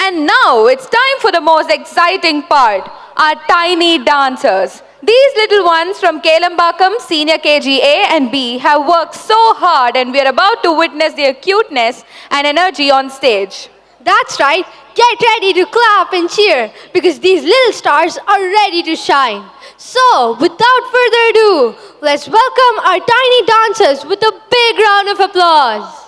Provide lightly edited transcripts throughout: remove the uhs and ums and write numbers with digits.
And now it's time for the most exciting part, our tiny dancers. These little ones from Kelambakam Senior KG A and B have worked so hard, and we are about to witness their cuteness and energy on stage. That's right. Get ready to clap and cheer because these little stars are ready to shine. So, without further ado, let's welcome our tiny dancers with a big round of applause.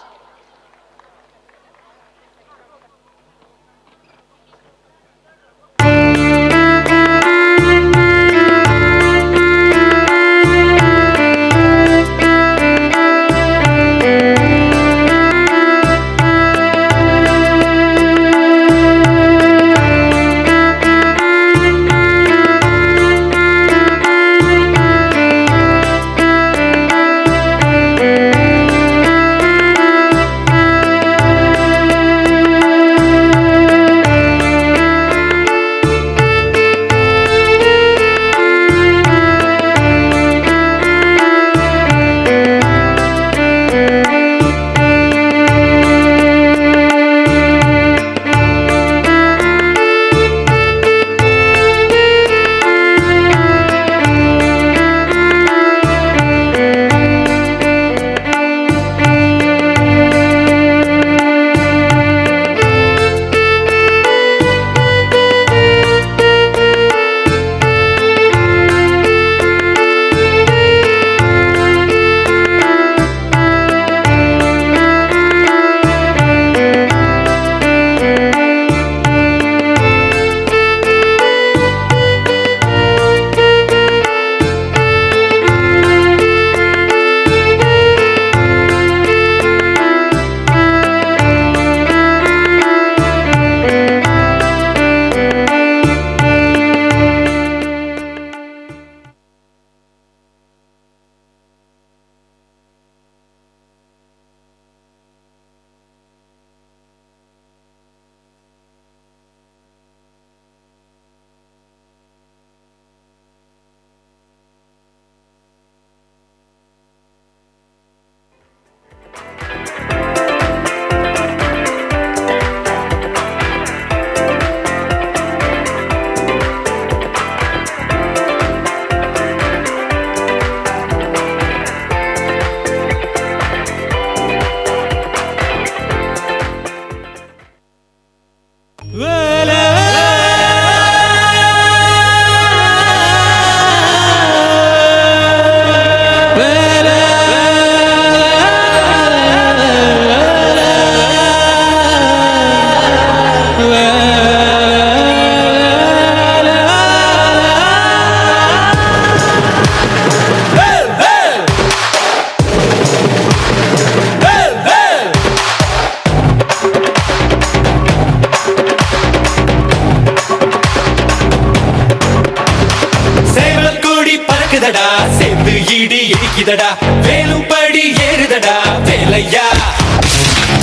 சேர்ந்து ED இடிக்குதடா வேலும் படி ஏறுதடா வேலையா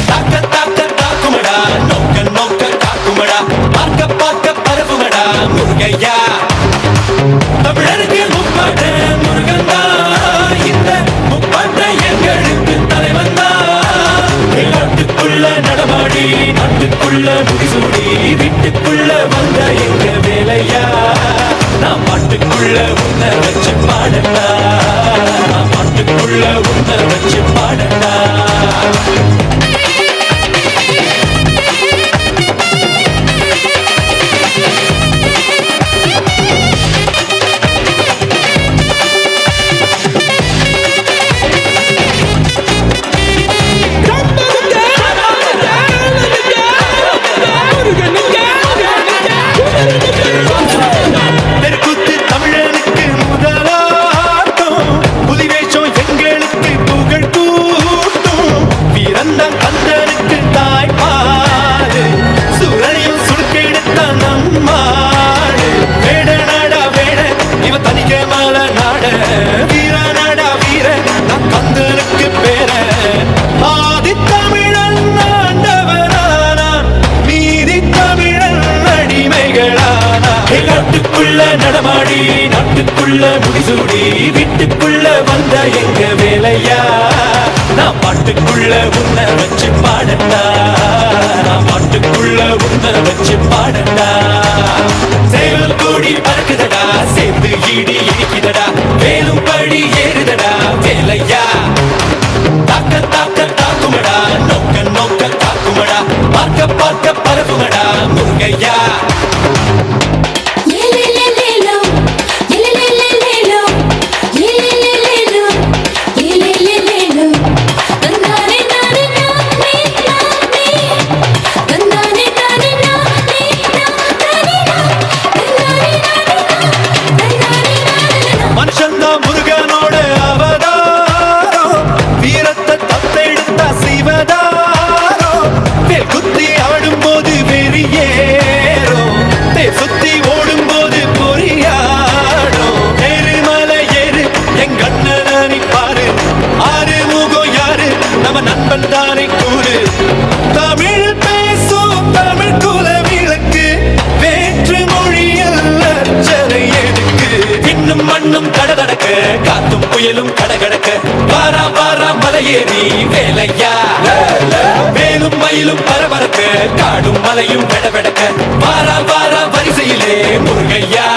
தாக்க தாக்க தாக்குமடா நோக்க நோக்க தாக்குமடா பார்க்க பார்க்க பரவுமடா முருகையா தமிழருக்கு முப்பாட்ட முருகன் தான் இந்த முப்பாட்ட எங்களுக்கு தலைவன் தான் நாட்டுக்குள்ள நடமாடி நாட்டுக்குள்ள முடிசூடி வீட்டுக்குள்ள வந்த எங்க வேலையா நான் பாட்டுக்குள்ள உன்னை வச்சு பாடட்டா நான் பாட்டுக்குள்ள உன்னை வச்சு பாடட்டா நடமாடி நாட்டுக்குள்ள முடிசூடி வீட்டுக்குள்ள வந்த எங்க வேலையா நான் பாட்டுக்குள்ள உன்னை வச்சு பாடட்டா, நான் பாட்டுக்குள்ள உன்னை வச்சு பாடட்டா. சேவல் கூடி பறக்குதடா, சேர்ந்து இடி இடிக்குதடா, வேலும் படி ஏறுதடா வேலையா. தாக்க தாக்க தாக்குமடா, நோக்க நோக்க தாக்குமடா, பார்க்க பார்க்க பரவுமடா முருகையா. மனுஷன்தான் முருகனோட அவதாரம், வீரத்தை தத்தெடுத்தா சிவதாரம். வேல் குத்தி ஆடும் போது வெறியேறும், தேர் சுத்தி ஓடும் போது பொறியாடும். எருமலை ஏறு எங்க அண்ணனை பாரு, ஆறு முகம் யாரு நம்ம நண்பன் தானே கூறு. தமிழ் பேசும் தமிழ் குல விளக்கு, வேற்று மொழியில் அர்ச்சனை எதுக்கு. இன்னும் மண்ணும் கடதடக்க, காத்தும் புயலும் கடகடக்க, வாரா வாரா மலையேறி வேலையா. வேலும் மயிலும் பரபரக்க, காடும் மலையும் வெடவெடக்க, வாரா வாரா வரிசையிலே முருகையா.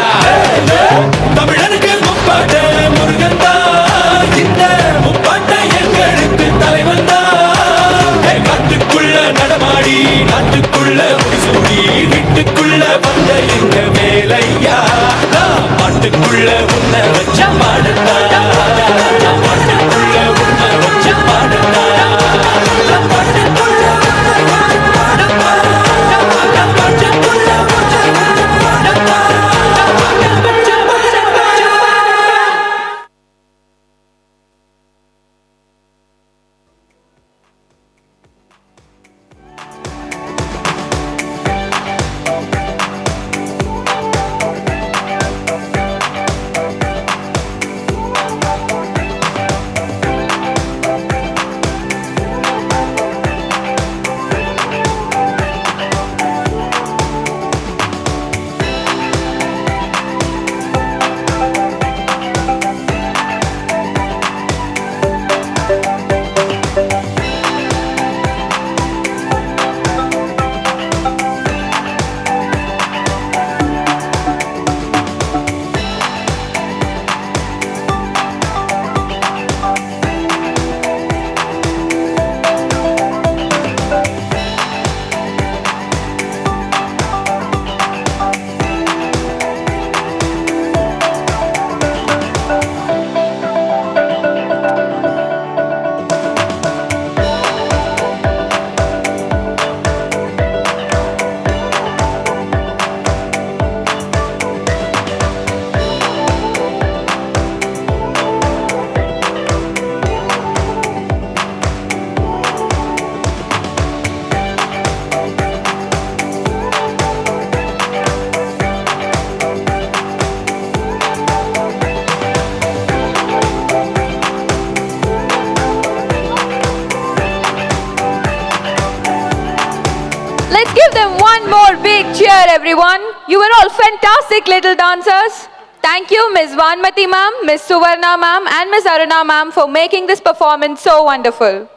தமிழனுக்கு முப்பாட்ட முருகன் தான், இந்த முப்பாட்ட எங்களுக்கு தலைவன் தான். காட்டுக்குள்ள நடமாடி நாட்டுக்குள்ள முடிசூடி, வீட்டுக்குள்ள வந்த எங்க வேலையா. பாட்டுக்குள்ள உன்னை வச்ச பாடட்டா, பாட்டுக்குள்ள உன்னை வச்ச பாடட்டா, பாட்டுக்குள்ள Let's give them one more big cheer, everyone. You were all fantastic little dancers. Thank you, Ms. Vanmati ma'am, Ms. Suvarna ma'am, and Ms. Aruna ma'am for making this performance so wonderful.